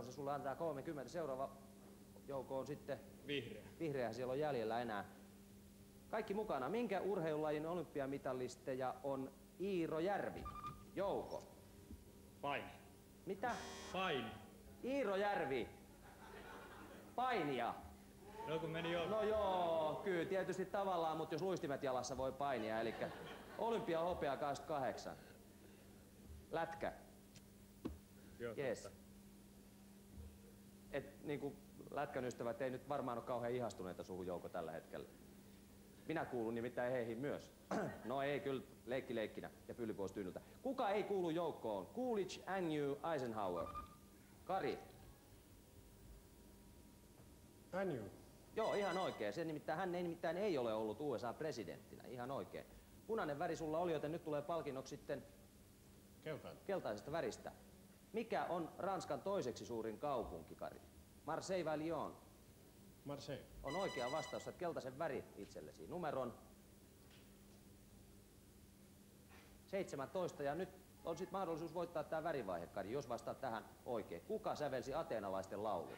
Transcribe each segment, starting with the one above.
se sulle antaa 30. Seuraava joukko on sitten Vihreä. Vihreä, siellä on jäljellä enää. Kaikki mukana. Minkä urheilulajin olympiamitalisteja on Iiro Järvi? Jouko. Paini. Mitä? Paini. Iiro Järvi. Painia. No kun meni jo. No joo, kyllä tietysti tavallaan, mutta jos luistimet jalassa voi painia, eli olympiahopea 28. Lätkä. Joo, Jees. Et niinku lätkän ystävät ei nyt varmaan ole kauhean ihastuneita suhun, Jouko, tällä hetkellä. Minä kuulun nimittäin heihin myös. No ei, kyllä leikki leikkinä ja pylly pois tyynyltä. Kuka ei kuulu joukkoon? Coolidge, Agnew, Eisenhower. Kari. Agnew. Joo, ihan oikein. Hän nimittäin ei ole ollut USA-presidenttinä. Ihan oikein. Punainen väri sulla oli, joten nyt tulee palkinnoksi sitten keltaisesta väristä. Mikä on Ranskan toiseksi suurin kaupunki, Kari? Marseille vai Lyon? Marseille. On oikea vastaus, että keltaisen väri itsellesi. Numeron 17 ja nyt on sitten mahdollisuus voittaa tämä värivaihe, Kari, jos vastaat tähän oikein. Kuka sävelsi ateenalaisten laulun?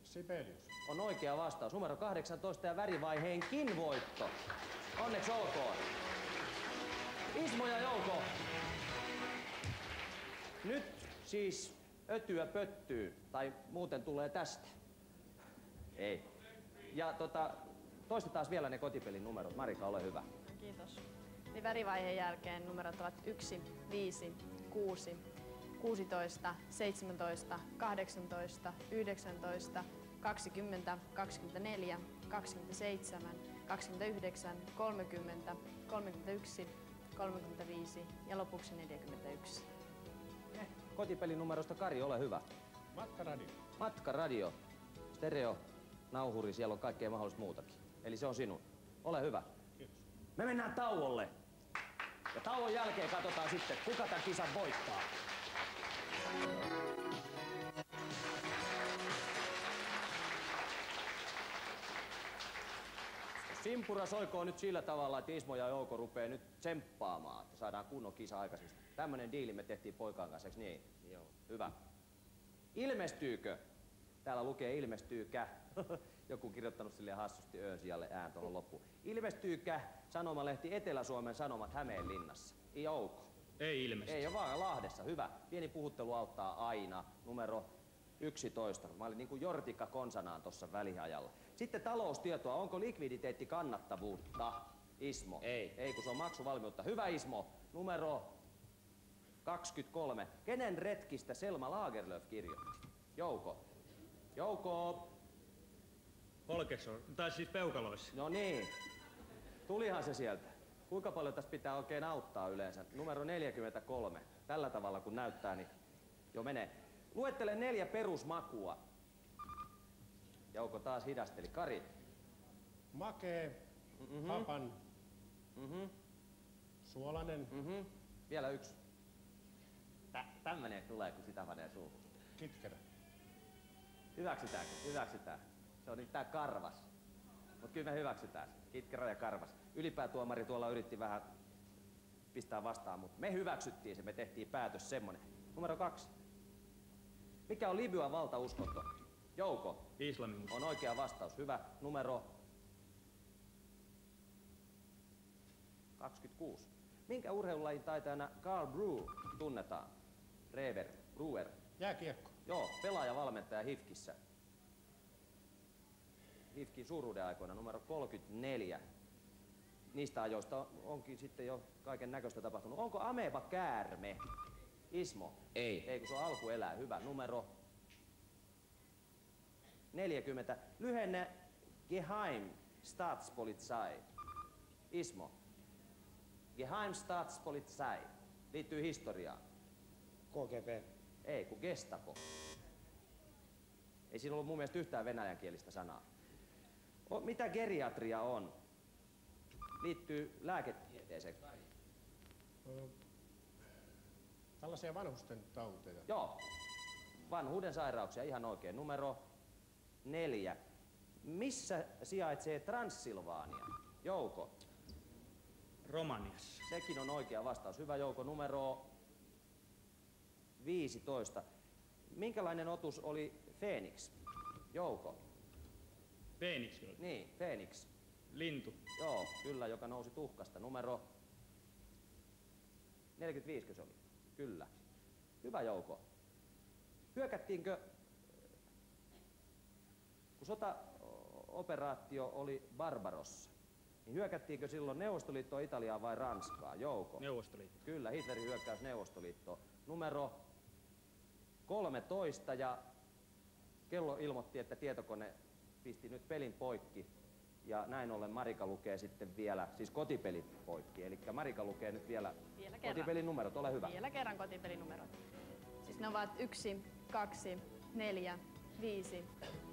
Sibelius. On oikea vastaus. Numero 18 ja värivaiheenkin voitto. Onneksi olkoon. Ismo ja Jouko. Nyt siis ötyä pöttyy, tai muuten tulee tästä. Ei. Ja toistetaan vielä ne kotipelin numerot. Marika, ole hyvä. Kiitos. Niin värivaiheen jälkeen numerot ovat 1, 5, 6, 16, 17, 18, 19, 20, 24, 27, 29, 30, 31, 35 ja lopuksi 41. Kotipelin numerosta Kari, ole hyvä. Matkaradio. Matkaradio. Stereo, nauhuri, siellä on kaikkea mahdollista muutakin. Eli se on sinun. Ole hyvä. Kiitos. Me mennään tauolle. Ja tauon jälkeen katsotaan sitten, kuka tämän kisan voittaa. Simpura soikoo nyt sillä tavalla, että Ismo ja Jouko rupeaa nyt tsemppaamaan, että saadaan kunnon kisa aikaiseksi. Tämmönen diili me tehtiin poikaan kanssa, eikö niin? Joo. Hyvä. Ilmestyykö? Täällä lukee ilmestyykä. Joku kirjoittanut silleen hassusti öön sijalle ään tuohon loppuun. Ilmestyykä sanomalehti Etelä-Suomen Sanomat Hämeenlinnassa? Jouko. Ei ilmeisesti. Ei ole vaan Lahdessa. Hyvä. Pieni puhuttelu auttaa aina. Numero 11. Mä olin niin kuin jortikka konsanaan tuossa väliajalla. Sitten taloustietoa. Onko likviditeetti kannattavuutta? Ismo. Ei. Ei, kun se on maksuvalmiutta. Hyvä, Ismo. Numero 23. Kenen retkistä Selma Lagerlöf kirjoitti? Jouko. Jouko. Holgersson, tai siis peukaloissa. No niin. Tulihan se sieltä. Kuinka paljon tässä pitää oikein auttaa yleensä? Numero 43. Tällä tavalla kun näyttää, niin jo menee. Luettele 4 perusmakua. Jouko taas hidasteli. Kari. Makee, hapan, suolainen, Vielä yksi. Tämmönen tulee, kun sitä panee suuhun. kitkerä. Hyväksytäänkö? Hyväksytään. Se on nyt tää karvas. Mut kyllä me hyväksytään. Kitkerä ja karvas. Ylipäätuomari tuolla yritti vähän pistää vastaan, mutta me hyväksyttiin se. Me tehtiin päätös semmonen. Numero 2. Mikä on Libyan valtauskonto? Jouko. Islamin. On oikea vastaus. Hyvä. Numero 26. Minkä urheilulajin taitajana Carl Brew tunnetaan? Brewer. Jääkiekko. Joo, pelaaja-valmentaja HIFKissä. HIFKin suuruuden aikoina numero 34. Niistä ajoista onkin sitten jo kaiken näköistä tapahtunut. Onko ameba käärme? Ismo? Ei. Ei, kun se on alkuelää. Hyvä. Numero 40. Lyhenne Geheim Staatspolizei. Ismo? Geheim Staatspolizei. Liittyy historiaan. KGB. Ei, kun Gestapo. Ei siinä ollut mun mielestä yhtään venäjänkielistä sanaa. Mitä geriatria on? Liittyy lääketieteeseen. Tällaisia vanhusten tauteja. Joo. Vanhuuden sairauksia, ihan oikein. Numero 4. Missä sijaitsee Transsilvaania? Jouko. Romaniassa. Sekin on oikea vastaus. Hyvä, Jouko. Numero 15. Minkälainen otus oli Phoenix? Jouko. Phoenix oli. Niin, Phoenix. Lintu. Joo, kyllä, joka nousi tuhkasta. Numero 45 se oli. Kyllä. Hyvä Jouko. Hyökättiinkö, kun sotaoperaatio oli Barbarossa, niin hyökättiinkö silloin Neuvostoliittoa, Italiaa vai Ranskaa? Jouko. Neuvostoliitto. Kyllä, Hitlerin hyökkäys Neuvostoliittoon. Numero 13 ja kello ilmoitti, että tietokone pisti nyt pelin poikki. Ja näin ollen Marika lukee sitten vielä, siis kotipeli poikki. Eli Marika lukee nyt vielä kotipelin numerot, ole hyvä. Vielä kerran kotipelinumerot. Siis ne ovat 1, 2, 4, 5,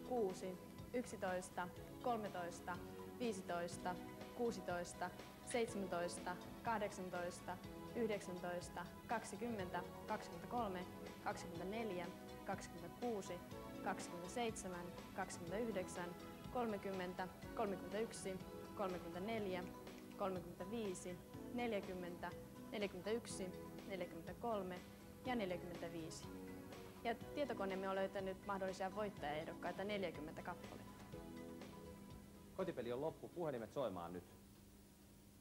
6, 11, 13, 15, 16, 17, 18, 19, 20, 23, 24, 26, 27, 29, 30, 31, 34, 35, 40, 41, 43 ja 45. Ja tietokoneemme on löytänyt mahdollisia voittajaehdokkaita 40 kappaletta. Kotipeli on loppu, puhelimet soimaan nyt.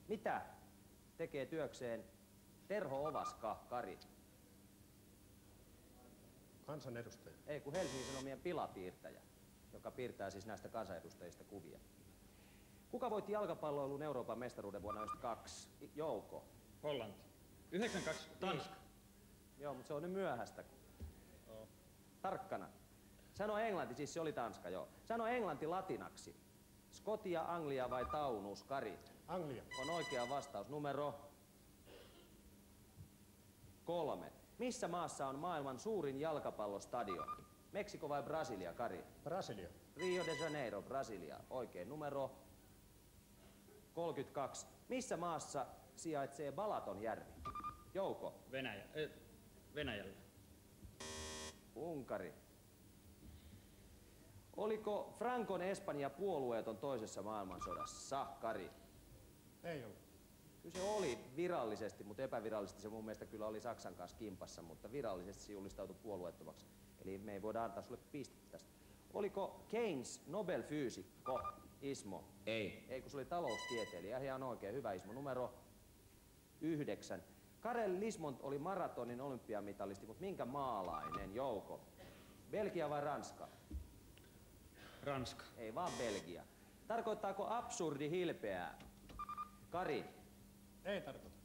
Mitä tekee työkseen Terho Ovaska, Kari? Kansanedustaja. Ei, kun Helsingin Sanomien pilapiirtäjä, joka piirtää siis näistä kansanedustajista kuvia. Kuka voitti jalkapalloilun Euroopan mestaruuden vuonna 1992? Jouko. Hollanti. 92. Tanska. Joo, mutta se on nyt myöhäistä. Tarkkana. Sano Englanti, siis se oli Tanska, joo. Sano Englanti latinaksi. Skotia, Anglia vai Taunus, Kari? Anglia. On oikea vastaus. Numero 3. Missä maassa on maailman suurin jalkapallostadion? Meksiko vai Brasilia, Kari? Brasilia. Rio de Janeiro, Brasilia. Oikein. Numero 32. Missä maassa sijaitsee Balatonjärvi? Jouko. Venäjä. Venäjällä. Unkari. Oliko Francon Espanja puolueeton toisessa maailmansodassa, Kari? Ei ollut. Kyllä se oli virallisesti, mutta epävirallisesti se mun mielestä kyllä oli Saksan kanssa kimpassa, mutta virallisesti se julistautui puolueettomaksi. Eli me ei voida antaa sulle pistettä tästä. Oliko Keynes Nobel-fyysikko, Ismo? Ei. Ei, kun se oli taloustieteilijä. Ihan oikein, hyvä Ismo. Numero 9. Karel Lismont oli maratonin olympiamitalisti, mutta minkä maalainen, Jouko? Belgia vai Ranska? Ranska. Ei vaan Belgia. Tarkoittaako absurdi hilpeää? Kari? Ei tarkoita.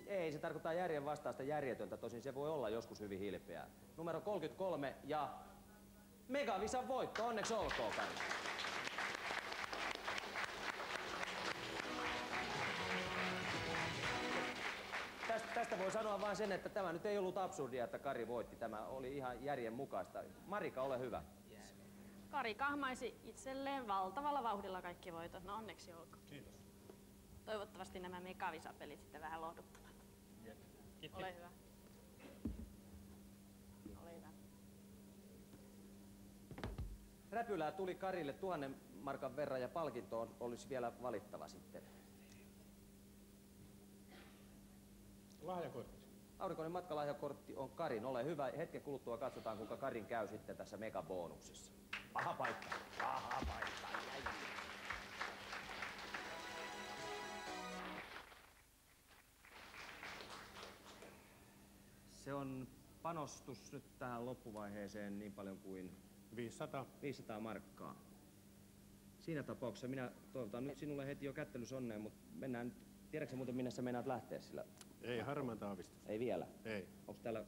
Ei, se tarkoittaa järjen vastaista järjetöntä, tosin se voi olla joskus hyvin hilpeää. Numero 33 ja Megavisan voitto, onneksi olkoon, Kari. Tästä voi sanoa vain sen, että tämä nyt ei ollut absurdia, että Kari voitti. Tämä oli ihan järjen mukaista. Marika, ole hyvä. Kari kahmaisi itselleen valtavalla vauhdilla kaikki voitot. No onneksi olkoon. Kiitos. Toivottavasti nämä Megavisapelit sitten vähän lohduttavat. Ole hyvä. Ole hyvä. Räpylää tuli Karille 1000 markan verran ja palkintoon olisi vielä valittava sitten. Lahjakortti. Aurinkoinen matkalahjakortti on Karin. Ole hyvä. Hetken kuluttua katsotaan, kuinka Karin käy sitten tässä megabonuksessa. Paha paikka. Paha paikka. Jäi. Se on panostus nyt tähän loppuvaiheeseen niin paljon kuin 500 markkaa. Siinä tapauksessa minä toivotan nyt sinulle heti jo kättelysonneen, mutta mennään nyt. Tiedätkö muuten, minne sä meinaat lähteä sillä? Ei harmaan aavistus. Ei vielä? Ei. Onko täällä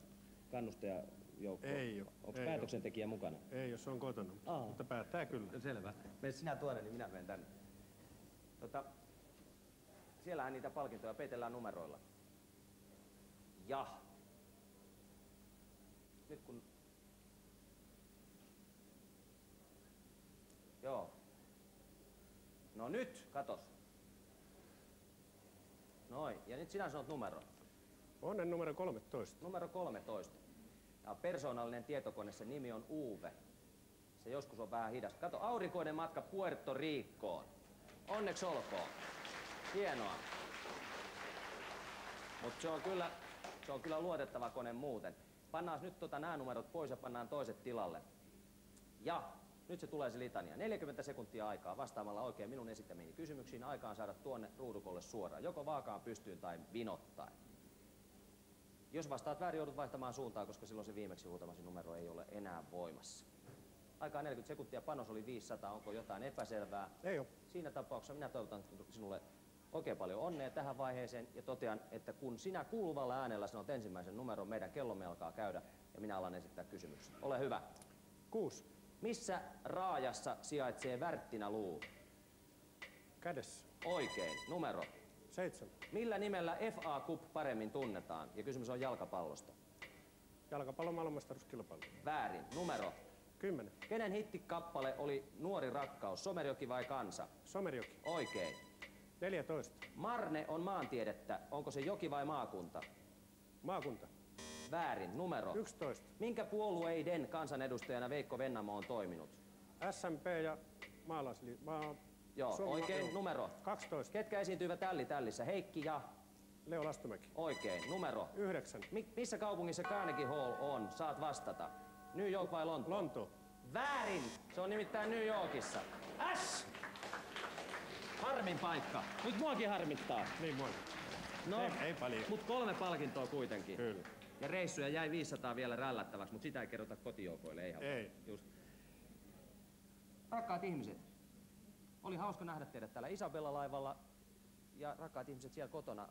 kannustajajoukko? Ei oo. Onko Ei päätöksentekijä mukana? Ei, jos on kotona. Mutta päättää kyllä. No selvä. Mene sinä tuonne, niin minä menen tänne. Siellähän niitä palkintoja peitellään numeroilla. Ja. Nyt kun... Joo. No nyt, katos. Noin, ja nyt sinä sanot numero. Onnen numero 13. Numero 13. Ja persoonallinen tietokone, sen nimi on Uwe. Se joskus on vähän hidas. Kato, aurinkoinen matka Puerto Ricoon. Onneksi olkoon. Hienoa. Mutta se on kyllä luotettava kone muuten. Pannaan nyt nämä numerot pois ja pannaan toiset tilalle. Ja nyt se tulee se litania. 40 sekuntia aikaa vastaamalla oikein minun esittämiini kysymyksiin. Aikaan saada tuonne ruudukolle suoraan, joko vaakaan pystyyn tai vinottaen. Jos vastaat väärin, joudut vaihtamaan suuntaa, koska silloin se viimeksi huutamasi numero ei ole enää voimassa. Aikaa 40 sekuntia, panos oli 500. Onko jotain epäselvää? Ei ole. Siinä tapauksessa minä toivotan sinulle oikein paljon onnea tähän vaiheeseen ja totean, että kun sinä kuuluvalla äänellä sanot ensimmäisen numeron, meidän kellomme alkaa käydä ja minä alan esittää kysymyksen. Ole hyvä. 6. Missä raajassa sijaitsee värttinäluu? Kädessä. Oikein. Numero. 7. Millä nimellä FA Cup paremmin tunnetaan? Ja kysymys on jalkapallosta. Jalkapallon maailmanmestaruuskilpailu. Väärin. Numero. 10. Kenen hittikappale oli Nuori rakkaus? Somerjoki vai Kansa? Somerjoki. Oikein. 14. Marne on maantiedettä. Onko se joki vai maakunta? Maakunta. Väärin. Numero. 11. Minkä puolueiden kansanedustajana Veikko Vennamo on toiminut? SMP ja Joo, oikein. Numero. 12. Ketkä esiintyivät Tällissä? Heikki ja... Leo Lastomäki. Oikein. Numero. 9. Missä kaupungissa Carnegie Hall on? Saat vastata. New York vai Lontoo? Lontoo. Väärin! Se on nimittäin New Yorkissa. Äs! Harmin paikka. Nyt muakin harmittaa. Niin moi. No, Ei paljon. mut 3 palkintoa kuitenkin. Kyllä. Ja reissuja jäi 500 vielä rällättäväksi, mutta sitä ei kerrota kotijoukoille. Ei. Just. Rakkaat ihmiset, oli hauska nähdä teidät täällä Isabella-laivalla. Ja rakkaat ihmiset siellä kotona,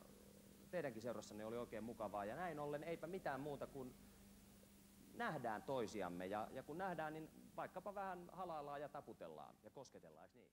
teidänkin seurassanne oli oikein mukavaa. Ja näin ollen eipä mitään muuta kuin nähdään toisiamme. Ja kun nähdään, niin vaikkapa vähän halaillaan ja taputellaan ja kosketellaan, eikö niin?